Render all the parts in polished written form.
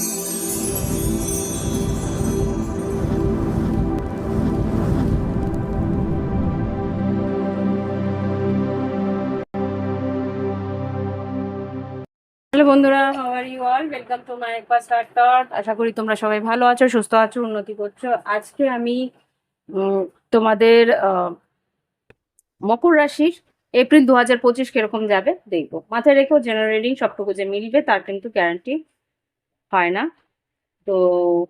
Hello বন্ধুরা, how are you all? Welcome to my first start thought. আশা করি তোমরা সবাই ভালো আছো, সুস্থ আছো, উন্নতি করছো। আজকে আমি তোমাদের মকর রাশির এপ্রিল 2025 কিরকম যাবে দেখবো। মাথায় রেখো, জেনারেল রিডিং সবটুকু যে মিলবে তার কিন্তু গ্যারান্টি হয় না। তো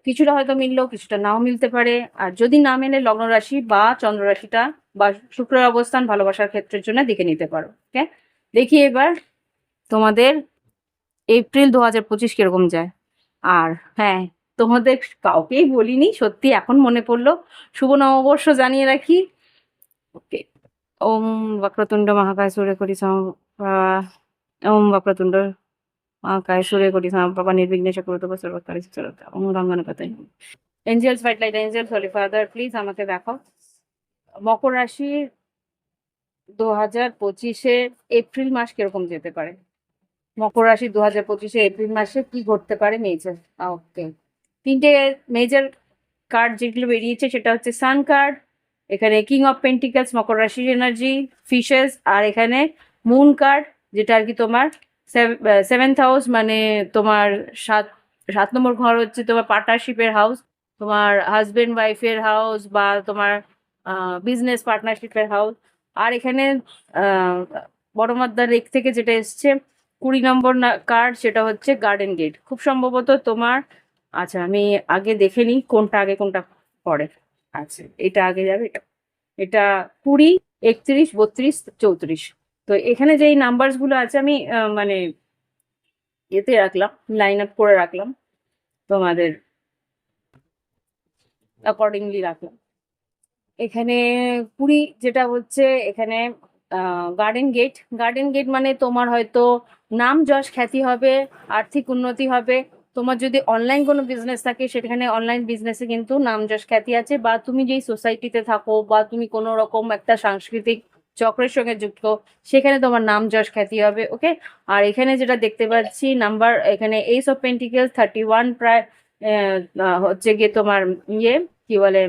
কিছুটা হয়তো মিললেও কিছুটা নাও মিলতে পারে। আর যদি না মেলে লগ্ন রাশি বা চন্দ্র রাশিটা বা শুক্রের অবস্থান ভালোবাসার ক্ষেত্রের জন্য দেখে নিতে পারো। ওকে, দেখি এবার তোমাদের এপ্রিল 2025 কিরকম যায়। আর হ্যাঁ, তোমাদের কাউকেই বলিনি, সত্যি এখন মনে পড়লো। শুভ নববর্ষ জানিয়ে রাখি। ওকে, ওম বক্রতুণ্ড মহাকায় সূর্যকোটি ওম বক্রতুণ্ড মহাকায় সূর্যকোটি সমপ্রভা নির্বিঘ্নে কুরুতে সর্বকারী সচরাচর ওম গঙ্গানগতায়। Angels fight light angels holy father please আমাকে দেখাও মকর রাশির 2025 এপ্রিল মাস কিরকম যেতে পারে। মকর রাশি 2025 এপ্রিল মাসে কি ঘটতে পারে মেজর। ওকে, তিনটে মেজর কার্ড যেগুলো বেরিয়েছে সেটা হচ্ছে সান কার্ড, এখানে কিং অফ পেন্টিকালস মকর রাশির এনার্জি ফিশেস, আর এখানে মুন কার্ড যেটা আর কি তোমার সেভেন্থ হাউস, মানে তোমার সাত সাত নম্বর ঘর হচ্ছে তোমার পার্টনারশিপের হাউস, তোমার হাজবেন্ড ওয়াইফের হাউস বা তোমার বিজনেস পার্টনারশিপের হাউস। আর এখানে বড় মাদ্দার রেক থেকে যেটা এসছে 20 নম্বর কার্ড সেটা হচ্ছে গার্ডেন গেট। খুব সম্ভবত তোমার, আচ্ছা আমি আগে দেখে নিই কোনটা আগে কোনটা পরে। আচ্ছা এটা আগে যাবে, এটা এটা 20, 31, 32, 34। তো এখানে যেই নাম্বারস গুলো আছে আমি মানে এতে রাখলাম, লাইন আপ করে রাখলাম, তোমাদের অ্যাকর্ডিংলি রাখলাম। এখানে 20 যেটা হচ্ছে এখানে গার্ডেন গেট। গার্ডেন গেট মানে তোমার হয়তো নাম যশ খ্যাতি হবে, আর্থিক উন্নতি হবে। তোমার যদি অনলাইন কোনো বিজনেস থাকে সেখানে অনলাইন বিজনেসে কিন্তু নাম যশ খ্যাতি আছে, বা তুমি যেই সোসাইটিতে থাকো বা তুমি কোনো রকম একটা সাংস্কৃতিক চক্রের সঙ্গে যুক্ত সেখানে তোমার নাম যশ খ্যাতি হবে। ওকে, আর এখানে যেটা দেখতে পাচ্ছি নাম্বার, এখানে এইস অফ পেন্টিকেলস 31 প্রায় হচ্ছে গিয়ে তোমার ইয়ে কি বলে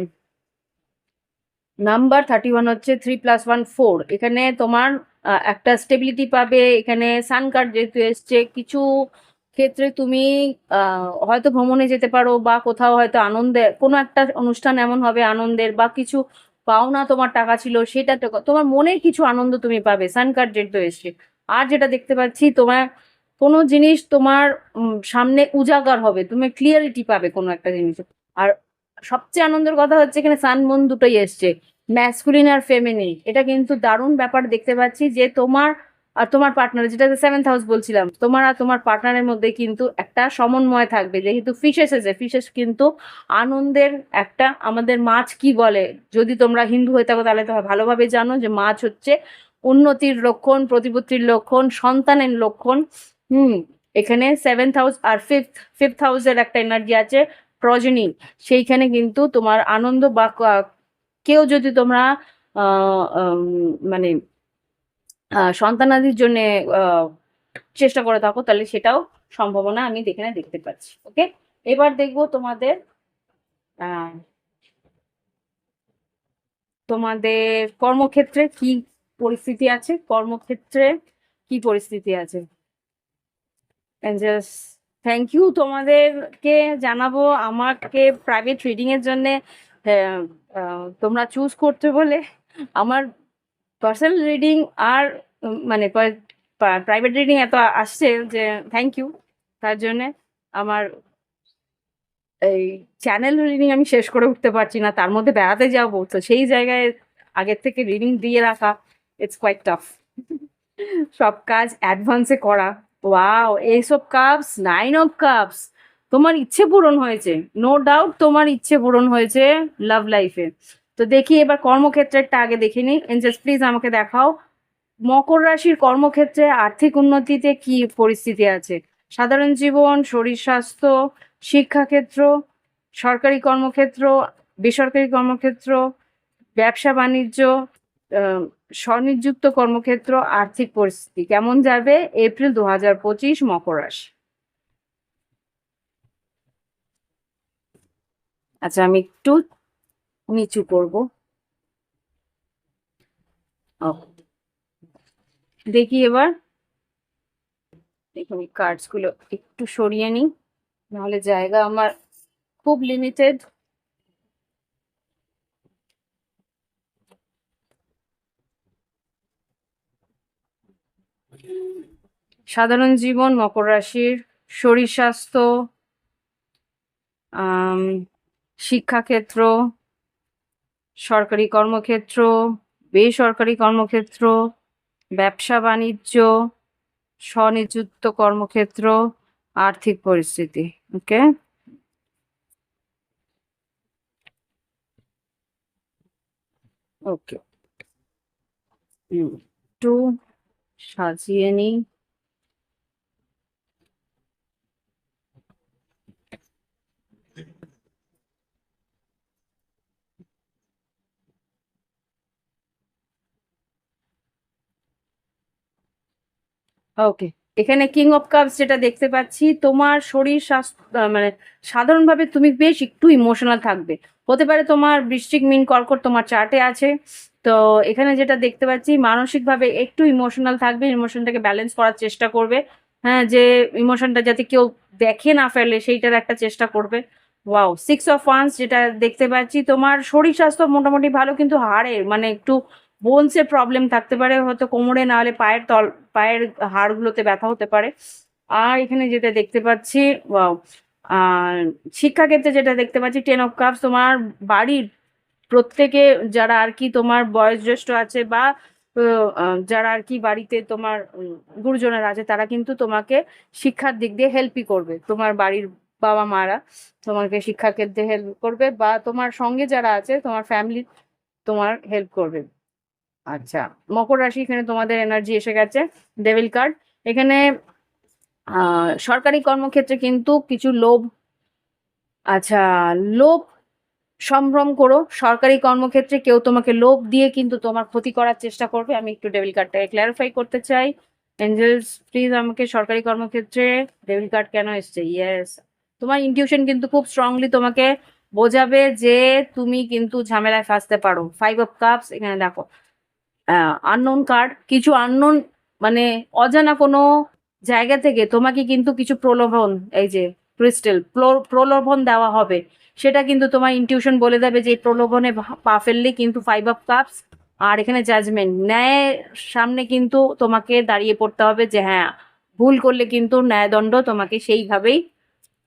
নাম্বার 31 হচ্ছে 3+1 4। এখানে তোমার একটা স্টেবিলিটি পাবে। এখানে সান কার্ড যেহেতু এসছে, কিছু ক্ষেত্রে তুমি হয়তো ভ্রমণে যেতে পারো বা কোথাও হয়তো আনন্দের কোনো একটা অনুষ্ঠান এমন হবে আনন্দের, বা কিছু পাওনা তোমার টাকা ছিল সেটা তোমার মনের কিছু আনন্দ তুমি পাবে, সান কার্ড যেহেতু এসছে। আর যেটা দেখতে পাচ্ছি তোমার কোনো জিনিস তোমার সামনে উজাগার হবে, তুমি ক্লিয়ারিটি পাবে কোনো একটা জিনিস। আর সবচেয়ে আনন্দের কথা হচ্ছে এখানে সান মুন দুটোই এসছে, ম্যাসকুলিন আর ফেমিনিন। এটা কিন্তু দারুণ ব্যাপার দেখতে পাচ্ছি যে তোমার আর তোমার পার্টনার, যেটা সেভেন্থ হাউস বলছিলাম, তোমার আর তোমার পার্টনারের মধ্যে কিন্তু একটা সমন্বয় থাকবে। যেহেতু ফিশ এসেছে, ফিশেস কিন্তু আনন্দের একটা, আমাদের মাছ কি বলে, যদি তোমরা হিন্দু হয়ে থাকো তাহলে তো ভালোভাবে জানো যে মাছ হচ্ছে উন্নতির লক্ষণ, প্রতিপত্তির লক্ষণ, সন্তানের লক্ষণ। এখানে সেভেন্থ হাউস আর ফিফথ হাউসের একটা এনার্জি আছে প্রজনী, সেইখানে কিন্তু তোমার আনন্দ বা কেউ যদি তোমরা মানে সন্তানাদির জন্য চেষ্টা করে থাকো তাহলে সেটাও সম্ভাবনা আমি দেখতে পাচ্ছি। ওকে, এবার দেখবো তোমাদের তোমাদের কর্মক্ষেত্রে কি পরিস্থিতি আছে, কর্মক্ষেত্রে কি পরিস্থিতি আছে। জাস্ট থ্যাংক ইউ তোমাদেরকে জানাবো আমাকে প্রাইভেট রিডিং এর জন্য তোমরা চুজ করতে বলে। আমার পার্সোনাল রিডিং আর মানে প্রাইভেট রিডিং এত আসছে যে থ্যাংক ইউ তার জন্যে। আমার এই চ্যানেল রিডিং আমি শেষ করে উঠতে পারছি না, তার মধ্যে বেড়াতে যাবো, তো সেই জায়গায় আগের থেকে রিডিং দিয়ে রাখা ইটস কোয়াইট টাফ। সব কাজ অ্যাডভান্সে করা। Wow, ace of cups, 9 of cups, তোমার ইচ্ছে পূরণ হয়েছে, নো ডাউট তোমার ইচ্ছে পূরণ হয়েছে লাভ লাইফে। তো দেখি এবার কর্মক্ষেত্রেরটা আগে দেখিনি। এঞ্জেলস প্লিজ আমাকে দেখাও মকর রাশির কর্মক্ষেত্রে আর্থিক উন্নতিতে কি পরিস্থিতি আছে। সাধারণ জীবন, শরীর স্বাস্থ্য, শিক্ষাক্ষেত্র, সরকারি কর্মক্ষেত্র, বেসরকারি কর্মক্ষেত্র, ব্যবসা বাণিজ্য, স্বনিযুক্ত কর্মক্ষেত্র, আর্থিক পরিস্থিতি কেমন যাবে এপ্রিল 2025 মকর রাশি। আচ্ছা, আমি একটু নিচু করব। দেখি এবার, দেখুন কার্ডস গুলো একটু সরিয়ে নিই, নাহলে জায়গা আমার খুব লিমিটেড। সাধারণ জীবন, মকর রাশির, শরীর স্বাস্থ্য, শিক্ষাক্ষেত্র, সরকারি কর্মক্ষেত্র, বেসরকারি কর্মক্ষেত্র, ব্যবসা বাণিজ্য, স্বনিযুক্ত কর্মক্ষেত্র, আর্থিক পরিস্থিতি। ওকে, ওকে, একটু সাজিয়ে নিই। ওকে, এখানে কিং অফ কাপস যেটা দেখতে পাচ্ছি, তোমার শরীর স্বাস্থ্য মানে সাধারণভাবে তুমি বেশ একটু ইমোশনাল থাকবে। হতে পারে তোমার বৃশ্চিক, মীন, কর্কট তোমার চার্টে আছে। তো এখানে যেটা দেখতে পাচ্ছি, মানসিকভাবে একটু ইমোশনাল থাকবে, ইমোশনটাকে ব্যালেন্স করার চেষ্টা করবে। হ্যাঁ, যে ইমোশনটা যাতে কেউ দেখে না ফেলে সেইটার একটা চেষ্টা করবে। ওয়াও, সিক্স অফ ওয়ান্স যেটা দেখতে পাচ্ছি, তোমার শরীর স্বাস্থ্য মোটামুটি ভালো, কিন্তু হাড়ের মানে একটু বোনসের প্রবলেম থাকতে পারে, হয়তো কোমরে না হলে পায়ের হাড়গুলোতে ব্যথা হতে পারে। আর এখানে যেটা দেখতে পাচ্ছি, ওয়াও, আর শিক্ষাক্ষেত্রে যেটা দেখতে পাচ্ছি, টেন অফ কাপস, তোমার বাড়ির প্রত্যেকে যারা আর কি তোমার বয়োজ্যেষ্ঠ আছে, বা যারা আর কি বাড়িতে তোমার গুরুজনেরা আছে, তারা কিন্তু তোমাকে শিক্ষার দিক দিয়ে হেল্পই করবে। তোমার বাড়ির বাবা মারা তোমাকে শিক্ষার ক্ষেত্রে হেল্প করবে, বা তোমার সঙ্গে যারা আছে তোমার ফ্যামিলি তোমার হেল্প করবে। আচ্ছা, মকর রাশি, এখানে তোমাদের এনার্জি এসে গেছে, ডেভিল কার্ড। এখানে সরকারি কর্মক্ষেত্রে কিন্তু কিছু লোভ, আচ্ছা, লোভ সম্ভ্রম করো। সরকারি কর্মক্ষেত্রে কেউ তোমাকে লোভ দিয়ে কিন্তু তোমার ক্ষতি করার চেষ্টা করবে। আমি একটু ডেভিল কার্ডটাকে ক্ল্যারিফাই করতে চাই। এঞ্জেলস প্লিজ আমাকে সরকারি কর্মক্ষেত্রে ডেভিল কার্ড কেন এসছে? ইয়েস, তোমার ইনটিউশন কিন্তু খুব স্ট্রংলি তোমাকে বোঝাবে যে তুমি কিন্তু ঝামেলায় ফাঁসতে পারো। ফাইভ অফ কাপস, এখানে দেখো আননোন কার্ড, কিছু আননোন মানে অজানা কোনো জায়গা থেকে তোমাকে কিন্তু কিছু প্রলোভন, এই যে ক্রিস্টাল প্রলোভন দেওয়া হবে, সেটা কিন্তু তোমার ইনটিউশন বলে দেবে যে এই প্রলোভনে পা ফেললে কিন্তু ফাইভ অফ কাপস। আর এখানে জাজমেন্ট, ন্যায়ের সামনে কিন্তু তোমাকে দাঁড়িয়ে পড়তে হবে যে হ্যাঁ, ভুল করলে কিন্তু ন্যায়দণ্ড তোমাকে সেইভাবেই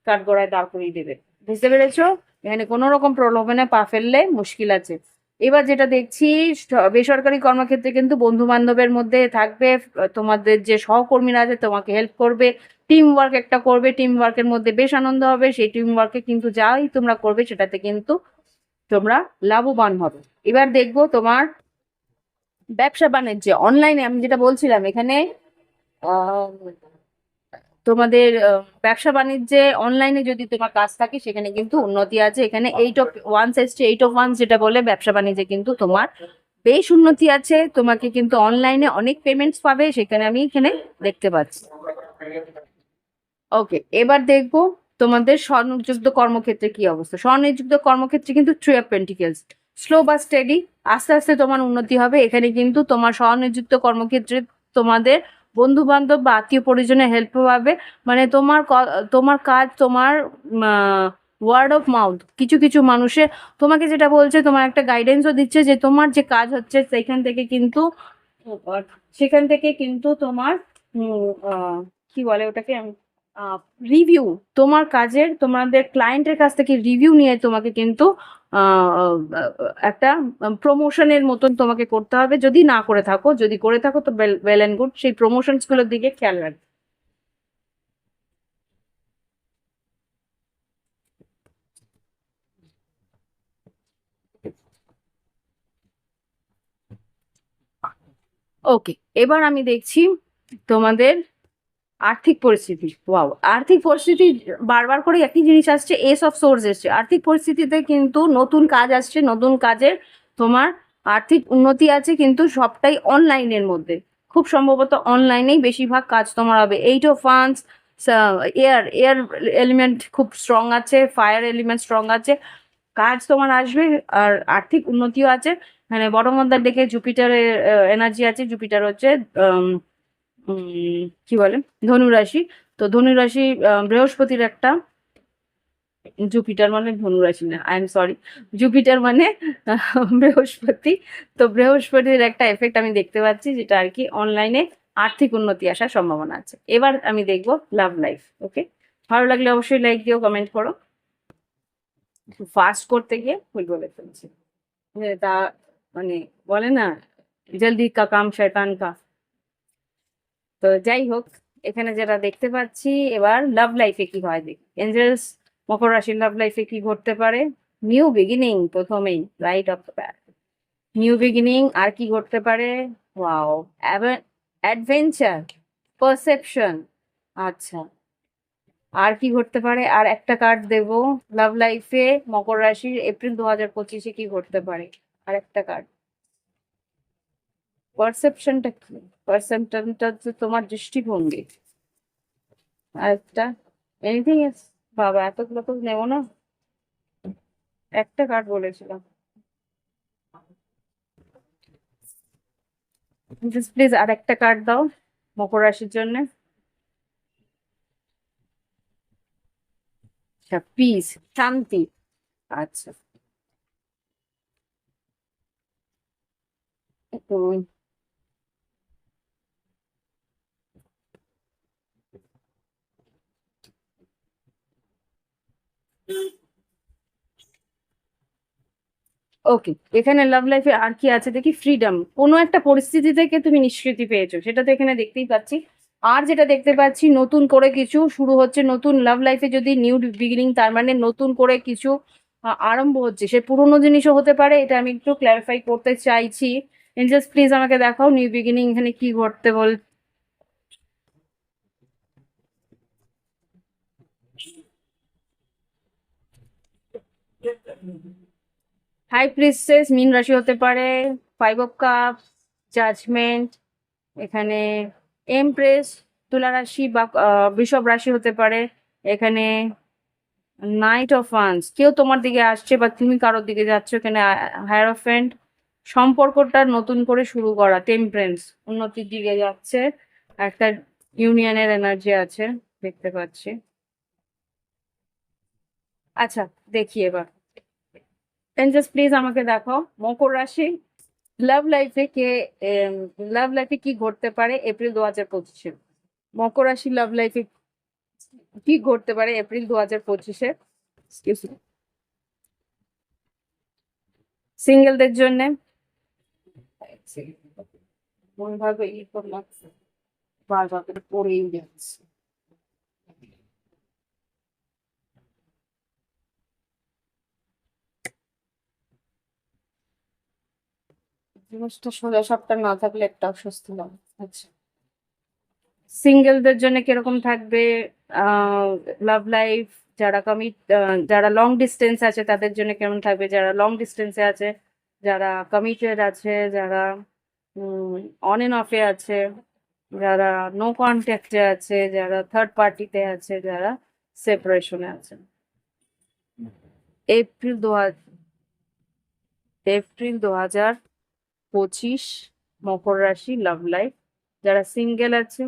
কাঠগড়ায় দাঁড় করিয়ে দেবে। বুঝতে পেরেছো? এখানে কোনো রকম প্রলোভনে পা ফেললে মুশকিল আছে। এবার যেটা দেখছি, বেসরকারি কর্মক্ষেত্রে কিন্তু বন্ধু বান্ধবের মধ্যে থাকবে, তোমাদের যে সহকর্মীরা আছে তোমাকে হেল্প করবে, টিম ওয়ার্ক একটা করবে, টিম ওয়ার্কের মধ্যে বেশ আনন্দ হবে। সেই টিম ওয়ার্কে কিন্তু যাই তোমরা করবে সেটাতে কিন্তু তোমরা লাভবান হবে। এবার দেখবো তোমার ব্যবসা বাণিজ্যে, অনলাইনে আমি যেটা বলছিলাম, এখানে আহ তোমাদের ব্যবসা বাণিজ্যে অনলাইনে যদি তোমার কাজ থাকে সেখানে কিন্তু উন্নতি আছে। এখানে এইট অফ ওয়ান্স এসছে, এইট অফ ওয়ান্স যেটা বলে ব্যবসা বাণিজ্যে কিন্তু তোমার বেশ উন্নতি আছে। তোমাকে কিন্তু অনলাইনে অনেক পেমেন্টস পাবে, সেখানে আমি এখানে দেখতে পাচ্ছি। ওকে, এবার দেখবো তোমাদের স্বনিযুক্ত কর্মক্ষেত্রে কি অবস্থা। স্বনিযুক্ত কর্মক্ষেত্রে কিন্তু থ্রি অফ পেন্টিকেলস, স্লো বা স্টেডি, আস্তে আস্তে তোমার উন্নতি হবে। এখানে কিন্তু তোমার স্বনিযুক্ত কর্মক্ষেত্রে তোমাদের বন্ধু বান্ধব বা আত্মীয় পরিজনের হেল্প পাবে। মানে তোমার কাজ, তোমার ওয়ার্ড অফ মাউথ, কিছু কিছু মানুষের তোমাকে যেটা বলছে, তোমার একটা গাইডেন্সও দিচ্ছে যে তোমার যে কাজ হচ্ছে সেখান থেকে কিন্তু তোমার কি বলে ওটাকে, রিভিউ, তোমার কাজের তোমাদের ক্লায়েন্টের কাছ থেকে রিভিউ নিয়ে তোমাকে কিন্তু একটা প্রমোশনের মতন তোমাকে করতে হবে। যদি না করে থাকো, যদি করে থাকো তো ওয়েল অ্যান্ড গুড, সেই প্রমোশনস গুলোর দিকে খেয়াল রাখবে। ওকে, এবার আমি দেখছি তোমাদের আর্থিক পরিস্থিতি। ওয়াও, আর্থিক পরিস্থিতি বারবার করে একই জিনিস আসছে, এস অফ সোর্স এসছে। আর্থিক পরিস্থিতিতে কিন্তু নতুন কাজ আসছে, নতুন কাজের তোমার আর্থিক উন্নতি আছে, কিন্তু সবটাই অনলাইনের মধ্যে। খুব সম্ভবত অনলাইনেই বেশিরভাগ কাজ তোমার হবে। Eight of funds, air air element খুব স্ট্রং আছে, ফায়ার এলিমেন্ট স্ট্রং আছে। কাজ তোমার আসবে, আর আর্থিক উন্নতিও আছে। মানে বড় মন্দার দেখে জুপিটারের এনার্জি আছে। জুপিটার হচ্ছে কি বলে ধনুরাশি। তো ধনুরাশি বৃহস্পতির একটা, জুপিটার মানে ধনুরাশি না, আই এম সরি, জুপিটার মানে বৃহস্পতি। তো বৃহস্পতির একটা এফেক্ট আমি দেখতে পাচ্ছি, যেটা আর কি অনলাইনে আর্থিক উন্নতি আসার সম্ভাবনা আছে। এবার আমি দেখবো লাভ লাইফ। ওকে, ভালো লাগলে অবশ্যই লাইক দিও, কমেন্ট করো। ফাস্ট করতে গিয়ে ভুল বলে ফেলছি, তা মানে বলে না, জলদি কা কাম শয়তান কা। তো যাই হোক, এখানে যেটা দেখতে পাচ্ছি, এবার লাভ লাইফে কি হয় দেখি। এঞ্জেলস মকর রাশির লাভ লাইফে কি ঘটতে পারে। নিউ বিগিনিং প্রথমেই, right of the pad, new beginning. আর কি ঘটতে পারে, ওয়াও, অ্যাডভেঞ্চার, পারসেপশন। আচ্ছা, আর কি ঘটতে পারে, আর একটা কার্ড দেব। লাভ লাইফে মকর রাশির এপ্রিল 2025-এ কি ঘটতে পারে, আর একটা কার্ড। পারসেপশনটা কি, পারসেপশনটা হচ্ছে তোমার দৃষ্টিভঙ্গি। আর একটা এনিথিং এলস, বাবা এতগুলো তো নেবো না, একটা কার্ড বলেছিলাম। প্লিজ আর একটা কার্ড দাও মকর রাশির জন্য। আচ্ছা, পিস, শান্তি। আচ্ছা, ওকে, এখানে লাভ লাইফে আর কি আছে দেখি। ফ্রিডম, কোনো একটা পরিস্থিতি থেকে তুমি নিষ্কৃতি পেয়েছো, সেটা তো এখানে দেখতেই পাচ্ছি। আর যেটা দেখতে পাচ্ছি, নতুন করে কিছু শুরু হচ্ছে। নতুন লাভ লাইফে যদি নিউ বিগিনিং, তার মানে নতুন করে কিছু আরম্ভ হচ্ছে। সে পুরোনো জিনিসও হতে পারে, এটা আমি একটু ক্ল্যারিফাই করতে চাইছি। এঞ্জেলস প্লিজ আমাকে দেখাও নিউ বিগিনিং এখানে কি ঘটতে বল। হাই প্রিস্টেস মীন রাশি হতে পারে। 5 অফ কাপ, জাজমেন্ট, এখানে এমপ্রেস তুলা রাশি বা বৃষভ রাশি হতে পারে। এখানে নাইট অফ ওয়ান্স, কেউ তোমার দিকে আসছে বা তুমি কারোর দিকে যাচ্ছ। এখানে হায়ারোফেন্ট, সম্পর্কটা নতুন করে শুরু করা। টেম্পারেন্স, উন্নতির দিকে যাচ্ছে। একটা ইউনিয়নের এনার্জি আছে দেখতে পাচ্ছি। আচ্ছা, দেখি এবার। এঞ্জেলস প্লিজ আমাকে দেখাও মকর রাশি লাভ লাইফে কে, লাভ লাইফে কি ঘটতে পারে এপ্রিল 2025-এ। মকর রাশি লাভ লাইফে কি ঘটতে পারে এপ্রিল 2025-এ সিঙ্গেলদের জন্য। মন ভাবে ই করলাম, বারবার করে পড়েই যাচ্ছে। জিনিসটা সোজা সাপটা না থাকলে একটা অস্বস্তি লাগে। আচ্ছা, সিঙ্গেলদের জন্য কিরকম থাকবে লাভ লাইফ। যারা যারা লং ডিস্টেন্স আছে তাদের জন্য কেমন থাকবে, যারা লং ডিস্টেন্সে আছে, যারা কমিটেড আছে, যারা অন এন্ড অফে আছে, যারা নো কন্ট্যাক্টে আছে, যারা থার্ড পার্টিতে আছে, যারা সেপারেশনে আছে। এপ্রিল দু এপ্রিল 2025, মকর রাশি লাভ লাইফ। যারা সিঙ্গেল আছে,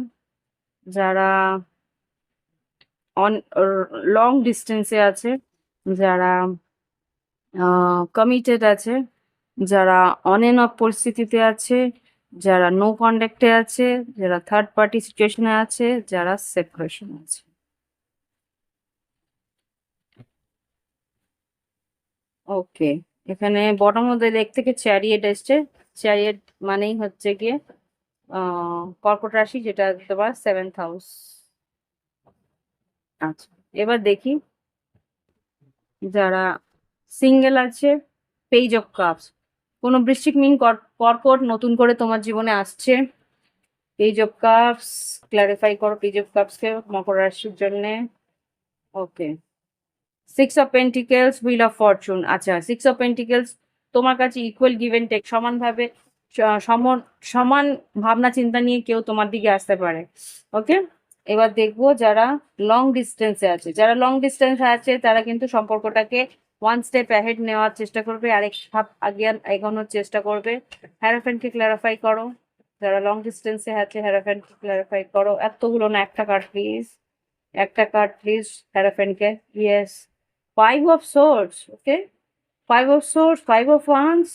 যারা অন লং ডিস্টেন্সে আছে, যারা কমিটেড আছে, যারা অন এন্ড অফ পরিস্থিতিতে আছে, যারা নো কন্ট্যাক্টে আছে, যারা থার্ড পার্টি সিচুয়েশনে আছে, যারা সেপারেশন আছে। ওকে, এখানে বটম মধ্যে দেখ থেকে চ্যারিয়েট এসছে। চ্যারিয়েট মানেই হচ্ছে গিয়ে কর্কট রাশি, যেটা তোমার 7th হাউস। আচ্ছা, এবার দেখি যারা সিঙ্গেল আছে। পেজ অফ কাপস, কোনো বৃশ্চিক মিন কর্কট নতুন করে তোমার জীবনে আসছে। পেজ অফ কাপস, ক্লারিফাই করো পেজ অফ কাপসকে মকর রাশির জন্য। ওকে, 6 of pentacles, wheel of Fortune. আচ্ছা, 6 অফ পেন্টিকেলস তোমার কাছে ইকুয়াল গিভ এন্ড টেক, সমানভাবে সমান ভাবনা চিন্তা নিয়ে কেউ তোমার দিকে আসতে পারে। ওকে, এবার দেখবো যারা লং ডিস্টেন্সে আছে। যারা লং ডিস্টেন্সে আছে তারা কিন্তু সম্পর্কটাকে ওয়ান স্টেপ অ্যাহেড নেওয়ার চেষ্টা করবে, আরেক ধাপ আগে এগোনোর চেষ্টা করবে। হ্যারাফেন্টকে ক্ল্যারিফাই করো, যারা লং ডিস্টেন্সে আছে হ্যারাফেন্টকে ক্ল্যারিফাই করো। এতগুলো না, একটা কার্ড প্লিজ, একটা কার্ড প্লিজ হ্যারাফেন্টকে। Yes, five of swords, okay, five of swords, five of wands,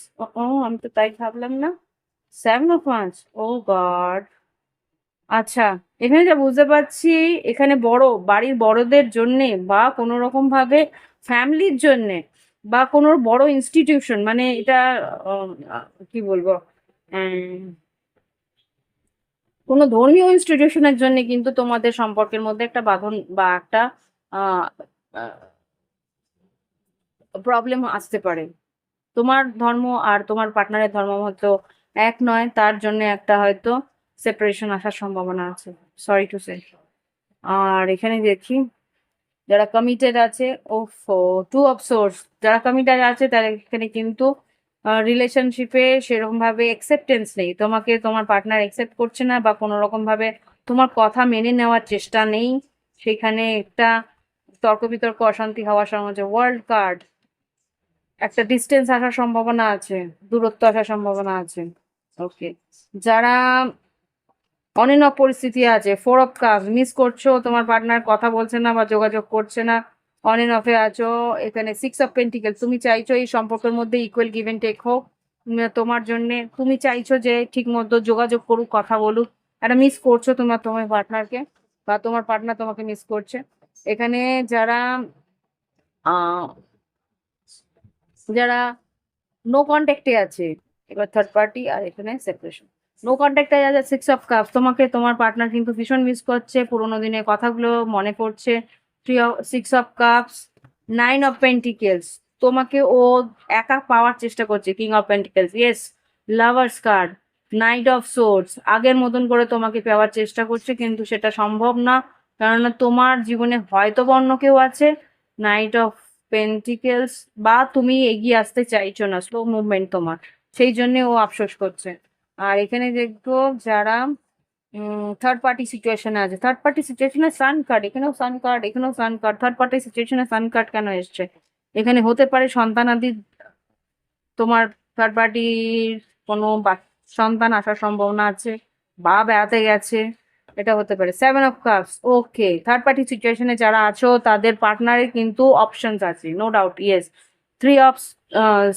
ও আমি তো তাই ভাবলাম না, seven of wands, oh god. আচ্ছা, এখানে যা বুঝতে পারছি, এখানে বড় বাড়ির বড়দের জন্যে বা কোনো রকম ভাবে ফ্যামিলির জন্যে বা কোনো বড় ইনস্টিটিউশন, মানে এটা কি বলবো, উম, কোনো ধর্মীয় ইনস্টিটিউশনের জন্য কিন্তু তোমাদের সম্পর্কের মধ্যে একটা বাঁধন বা একটা প্রবলেম আসতে পারে। তোমার ধর্ম আর তোমার পার্টনারের ধর্ম হয়তো এক নয়, তার জন্য একটা হয়তো সেপারেশন আসার সম্ভাবনা আছে, সরি টু সে। আর এখানে দেখি যারা কমিটেড আছে, ওফো, টু অফ সোর্স, যারা কমিটেড আছে তারা এখানে কিন্তু রিলেশনশিপে সেরকম ভাবে অ্যাকসেপ্টেন্স নেই, তোমাকে তোমার পার্টনার অ্যাকসেপ্ট করছে না বা কোনো রকম ভাবে তোমার কথা মেনে নেওয়ার চেষ্টা নেই। সেখানে একটা তর্ক বিতর্ক অশান্তি হওয়ার সম্ভাবনা, ওয়ার্ল্ড কার্ড, একটা ডিস্টেন্স আসার সম্ভাবনা আছে, দূরত্ব আসার সম্ভাবনা আছে। ওকে, যারা অন এন্ড অফ পরিস্থিতি আছে, ফোর অফ কাপস, মিস করছো, তোমার পার্টনার কথা বলছে না বা যোগাযোগ করছে না, অন এন্ড অফে আছো। এখানে সিক্স অফ পেন্টিকেল, তুমি চাইছো এই সম্পর্কের মধ্যে ইকুয়াল গিভ এন্ড টেক হোক, তোমার জন্য তুমি চাইছো যে ঠিক মতো যোগাযোগ করুক, কথা বলুক, একটা মিস করছো তোমার তোমার পার্টনারকে বা তোমার পার্টনার তোমাকে মিস করছে। এখানে যারা আহ যারা নো কন্ট্যাক্টে আছে, এবার থার্ড পার্টি, আর এখানে সেপারেশন। নো কন্ট্যাক্টে আছে সিক্স অফ কাপস, তোমাকে তোমার পার্টনার কিন্তু ভীষণ মিস করছে, পুরোনো দিনের কথাগুলো মনে পড়ছে। Three of six of cups, nine of pentacles, তোমাকে ও একা পাওয়ার চেষ্টা করছে, king of pentacles, yes, lovers card, night of swords, আগের মতন করে তোমাকে পাওয়ার চেষ্টা করছে কিন্তু সেটা সম্ভব না, কেননা তোমার জীবনে হয়তো বা অন্য কেউ আছে, নাইট অফ পেন্টিকেলস, বা তুমি এগিয়ে আসতে চাইছো না, স্লো মুভমেন্ট তোমার, সেই জন্য ও আফসোস করছে। আর এখানে দেখবো যারা থার্ড পার্টি সিচুয়েশনে আছে, থার্ড পার্টি সিচুয়েশনে সান কার্ড, এখানেও সান কার্ড, এখানেও সান কার্ড, থার্ড পার্টি সিচুয়েশনে সান কার্ড কেন এসছে? এখানে হতে পারে সন্তানাদি, তোমার থার্ড পার্টির কোনো সন্তান আসার সম্ভাবনা আছে বা বেড়াতে গেছে, এটা হতে পারে। Seven of cups, okay, third party সিচুয়েশনে যারা আছো তাদের পার্টনারের কিন্তু অপশনস আছে, no doubt, yes. Three of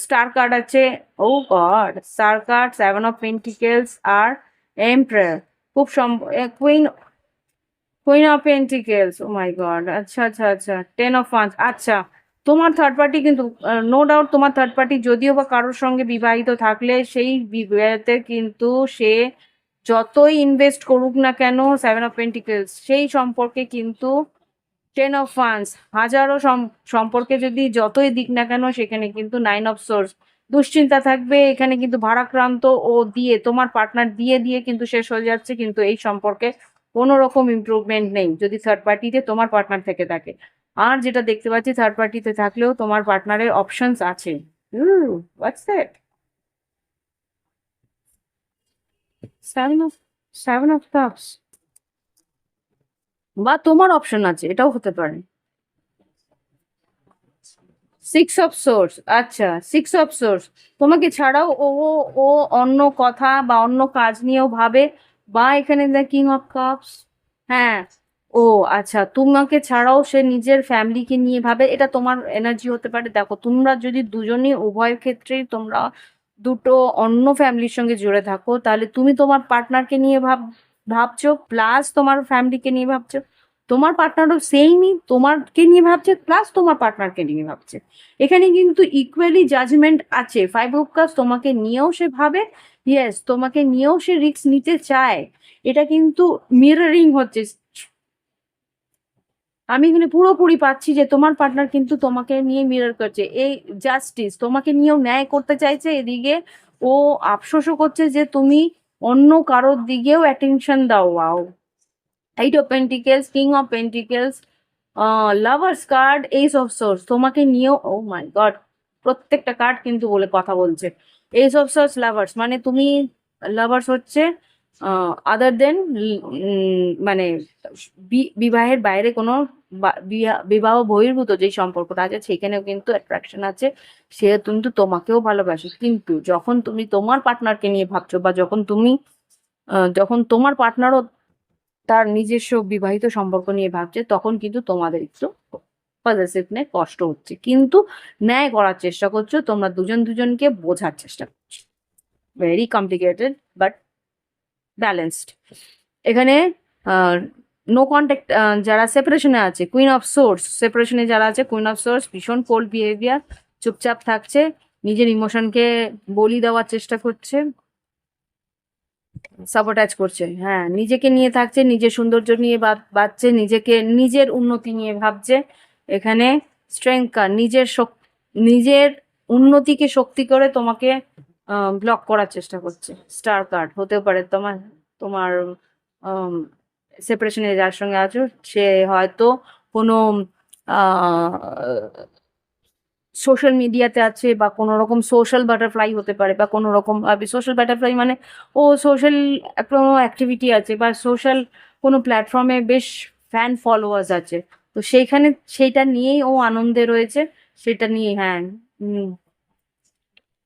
star card আছে, oh god, star card, seven of pentacles আর এম্পায়ার, খুব queen, queen of pentacles, oh my god, আচ্ছা আচ্ছা আচ্ছা, টেন অফ ওয়ান্স, আচ্ছা, তোমার থার্ড পার্টি কিন্তু নো ডাউট, তোমার থার্ড পার্টি যদিও বা কারোর সঙ্গে বিবাহিত থাকলে সেই বিবাহতে কিন্তু সে যতই ইনভেস্ট করুক না কেন, সেভেন অফ পেন্টিকেলস, সেই সম্পর্কে কিন্তু টেন অফ ওয়ান্স, হাজারো সম্পর্কে যদি যতই দিক না কেন সেখানে কিন্তু নাইন অফ সোর্স, দুশ্চিন্তা থাকবে এখানে কিন্তু, ভারাক্রান্ত ও দিয়ে তোমার পার্টনার দিয়ে দিয়ে কিন্তু শেষ হয়ে যাচ্ছে, কিন্তু এই সম্পর্কে কোনো রকম ইমপ্রুভমেন্ট নেই যদি থার্ড পার্টিতে তোমার পার্টনার থেকে থাকে। আর যেটা দেখতে পাচ্ছি, থার্ড পার্টিতে থাকলেও তোমার পার্টনারের অপশনস আছে। What's that, seven of, seven of cups, বা তোমার অপশন আছে, এটাও হতে পারে। সিক্স অফ সোর্স, আচ্ছা, সিক্স অফ সোর্স, তোমাকে ছাড়াও ও ও অন্য কথা বা অন্য কাজ নিয়েও ভাবে, বা এখানে দ্য কিং অফ কাপস, হ্যাঁ, ও আচ্ছা, তোমাকে ছাড়াও সে নিজের ফ্যামিলিকে নিয়ে ভাবে, এটা তোমার এনার্জি হতে পারে। দেখো, তোমরা যদি দুজনই উভয় ক্ষেত্রেই তোমরা দুটো অন্য ফ্যামিলির সঙ্গে জুড়ে থাকো, তাহলে তুমি তোমার পার্টনারকে নিয়ে ভাবছো, প্লাস তোমার ফ্যামিলিকে নিয়ে ভাবছো, তোমার পার্টনারও সেইমই তোমারকে নিয়ে ভাবছে প্লাস তোমার পার্টনারকে নিয়ে ভাবছে। এখানে কিন্তু ইকুয়ালি জাজমেন্ট আছে, ফাইভ অফ কাপস, তোমাকে নিয়েও সে ভাবে, ইয়েস, তোমাকে নিয়েও সে রিস্ক নিতে চায়, এটা কিন্তু মিররিং হচ্ছে। আমি এখানে পুরোপুরি পাচ্ছি যে তোমার পার্টনার কিন্তু তোমাকে নিয়ে মিরর করছে, এই জাস্টিস, তোমাকে নিয়েও ন্যায় করতে চাইছে, এদিকে ও আফসোসও করছে যে তুমি অন্য কারোর দিকেও অ্যাটেনশন দাও। Wow, eight of pentacles, king of pentacles, lovers card, ace of swords, তোমাকে নিয়েও, ও মাই গড, প্রত্যেকটা কার্ড কিন্তু বলে কথা বলছে। এইস অফ সোর্স, লাভার্স, মানে তুমি লাভার্স হচ্ছে আদার দেন, মানে বিবাহের বাইরে কোনো বিবাহ বহির্ভূত যে সম্পর্কটা আছে সেখানেও কিন্তু অ্যাট্রাকশন আছে, সে কিন্তু তোমাকেও ভালোবাসে। কিন্তু যখন তুমি তোমার পার্টনারকে নিয়ে ভাবছো বা যখন তোমার পার্টনারও তার নিজস্ব বিবাহিত সম্পর্ক নিয়ে ভাবছে, তখন কিন্তু তোমাদের একটু পজেসিভনেস কষ্ট হচ্ছে, কিন্তু ন্যায় করার চেষ্টা করছো, তোমরা দুজনকে বোঝার চেষ্টা করছো। Very complicated but balanced. এখানে নো কন্ট্যাক্ট যারা সেপারেশনে আছে, কুইন অফ সোর্স, সেপারেশনে যারা আছে কুইন অফ সোর্স ভীষণ কোল্ড বিহেভিয়ার, চুপচাপ থাকছে, নিজের ইমোশনকে বলি দেওয়ার চেষ্টা করছে, সাবোটাজ করছে। হ্যাঁ, নিজেকে নিয়ে থাকছে, নিজের সৌন্দর্য নিয়ে বাঁচছে, নিজের উন্নতি নিয়ে ভাবছে। এখানে স্ট্রেংথ কার্ড, নিজের উন্নতিকে শক্তি করে তোমাকে ব্লক করার চেষ্টা করছে। স্টার কার্ড হতেও পারে তোমার সেপারেশনে যার সঙ্গে আছো সে হয়তো কোনো সোশ্যাল মিডিয়াতে আছে বা কোনো রকম সোশ্যাল বাটারফ্লাই হতে পারে, বা কোনো রকম সোশ্যাল বাটারফ্লাই মানে ও সোশ্যাল কোনো অ্যাক্টিভিটি আছে বা সোশ্যাল কোনো প্ল্যাটফর্মে বেশ ফ্যান ফলোয়ার্স আছে, তো সেইটা নিয়েই ও আনন্দে রয়েছে, সেটা নিয়ে হ্যাঁ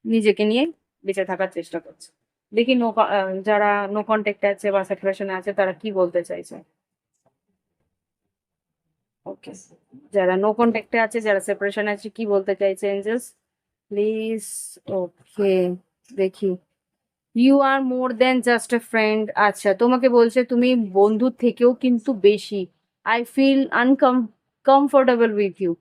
নিজেকে নিয়ে বেঁচে থাকার চেষ্টা করছে। দেখি যারা নো কন্ট্যাক্টে আছে বা সেপারেশনে আছে তারা কি বলতে চাইছে। ওকে, যারা নো কন্ট্যাক্টে আছে, যারা সেপারেশনে আছে, কি বলতে চাইছে এঞ্জেলস প্লিজ। ওকে, দেখি। You are more than just a friend. আচ্ছা, তোমাকে বলছে তুমি বন্ধুর থেকেও কিন্তু বেশি। I feel comfortable with you.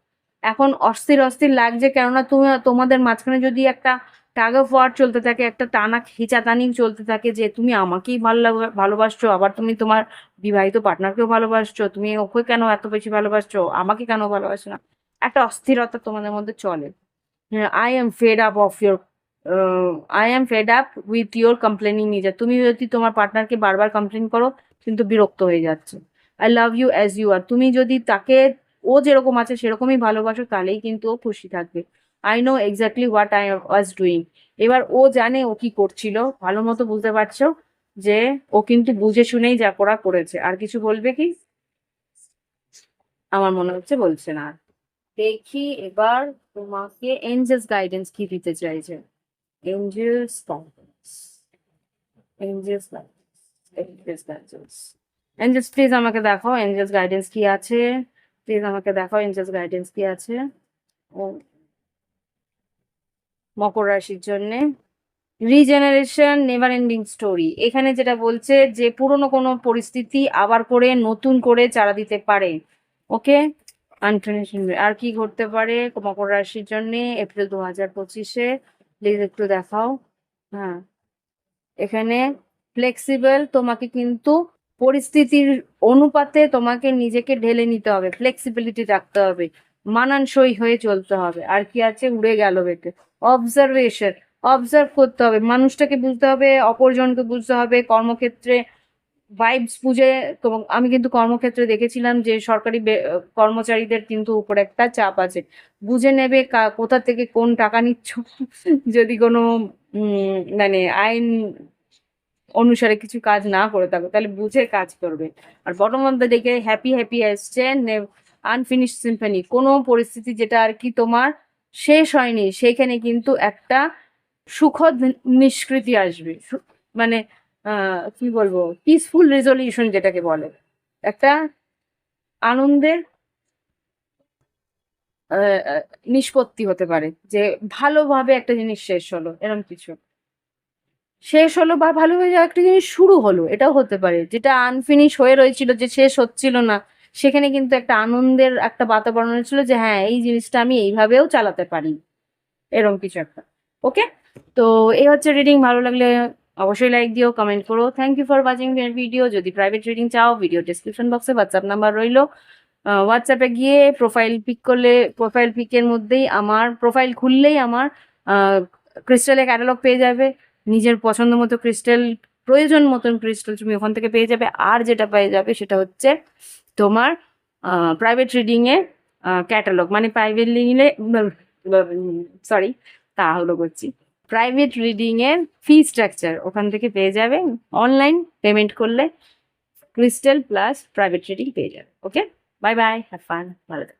এখন অস্থির অস্থির লাগছে, কেননা তোমাদের মাঝখানে যদি একটা টাগ অফ ওয়ার চলতে থাকে, একটা টানা খিচাতানি চলতে থাকে, যে তুমি আমাকেই ভালোবাসছো, আবার তুমি তোমার বিবাহিত পার্টনারকেও ভালোবাসছো, তুমি ওকে কেন এত বেশি ভালোবাসছো, আমাকে কেন ভালোবাসো না, একটা অস্থিরতা তোমাদের মধ্যে চলে। I am fed up of your I am fed up with your complaining nature. তুমি যদি তোমার পার্টনারকে বারবার কমপ্লেন করো, কিন্তু বিরক্ত হয়ে যাচ্ছে। I love you as you are. তুমি যদি তাকে ও যেরকম আছে সেরকমই ভালোবাসো, তাহলেই কিন্তু ও খুশি থাকবে। I know exactly what I was doing. এবার ও জানে ও কি করছিল, ভালো মতো বুঝতে পারছো যে ও কিন্তু বুঝে শুনেই যা করা করেছে। আর কিছু বলবে কি? আমার মনে হচ্ছে বলছে না। দেখি এবার তোমাকে এঞ্জেলস গাইডেন্স কি দিতে চাইছে। Angels guidance, angels guidance, angels guidance. Angels please আমাকে দেখাও এঞ্জেলস গাইডেন্স কি আছে। প্লিজ আমাকে দেখাও এঞ্জেলস গাইডেন্স কি আছে ও মকর রাশির জন্য। Regeneration, never ending story. এখানে যেটা বলছে যে পুরনো কোনো পরিস্থিতি আবার করে নতুন করে চারা দিতে পারে। ওকে, আনফিনিশড। আর কি ঘটতে পারে মকর রাশির জন্য এপ্রিল 2025-এ? প্লিজ একটু দেখাও। হ্যাঁ, এখানে ফ্লেক্সিবল, তোমাকে কিন্তু পরিস্থিতির অনুপাতে তোমাকে নিজেকে ঢেলে নিতে হবে, ফ্লেক্সিবিলিটি রাখতে হবে, মানানসই হয়ে চলতে হবে। আর কি আছে? উড়ে গেল বেটে। অবজারভেশন, অবজার্ভ করতে হবে, মানুষটাকে বুঝতে হবে, অপরজনকে বুঝতে হবে। কর্মক্ষেত্রে ভাইবস বুঝে আমি কিন্তু কর্মক্ষেত্রে দেখেছিলাম যে সরকারি কর্মচারীদের কিন্তু উপরে একটা চাপ আছে, বুঝে নেবে কোথা থেকে কোন টাকা নিচ্ছ যদি কোনো মানে আইন অনুসারে কিছু কাজ না করে থাকো, তাহলে বুঝে কাজ করবে। আর বটম অফ দ্য ডেকে হ্যাপি হ্যাপি আসছে, আনফিনিশড সিম্ফনি, কোনো পরিস্থিতি যেটা আর কি তোমার শেষ হয়নি, সেখানে কিন্তু একটা সুখদ নিষ্কৃতি আসবে। মানে কি বলবো, পিসফুল রেজলিউশন যেটাকে বলে, একটা আনন্দের নিষ্পত্তি হতে পারে, যে ভালোভাবে একটা জিনিস শেষ হলো, এরকম কিছু শেষ হলো বা ভালোভাবে একটা জিনিস শুরু হলো, এটাও হতে পারে। যেটা আনফিনিশ হয়ে রয়েছিল, যে শেষ হচ্ছিল না, সেখানে কিন্তু একটা আনন্দের একটা বাতাবরণ ছিল, যে হ্যাঁ এই জিনিসটা আমি এইভাবেও চালাতে পারি, এরকম কিছু একটা। ওকে, তো এই হচ্ছে রিডিং। ভালো লাগলে অবশ্যই লাইক দিও, কমেন্ট করো। Thank you for watching video. যদি প্রাইভেট রিডিং চাও, ভিডিও ডিসক্রিপশন বক্সে হোয়াটসঅ্যাপ নাম্বার রইলো, হোয়াটসঅ্যাপে গিয়ে প্রোফাইল পিকের মধ্যেই আমার প্রোফাইল খুললেই আমার ক্রিস্টালের ক্যাটালগ পেয়ে যাবে। নিজের পছন্দ মতো ক্রিস্টাল, প্রয়োজন মতন ক্রিস্টাল তুমি ওখান থেকে পেয়ে যাবে। আর যেটা পেয়ে যাবে সেটা হচ্ছে তোমার প্রাইভেট রিডিংয়ে ক্যাটালগ, মানে প্রাইভেট নিলে সরি তাহলে করছি, প্রাইভেট রিডিংয়ের ফি স্ট্রাকচার ওখান থেকে পেয়ে যাবে। অনলাইন পেমেন্ট করলে ক্রিস্টাল প্লাস প্রাইভেট রিডিং পেয়ে যাবে। ওকে। বাই বাই, হ্যাভ ফান, ভালো থেকো।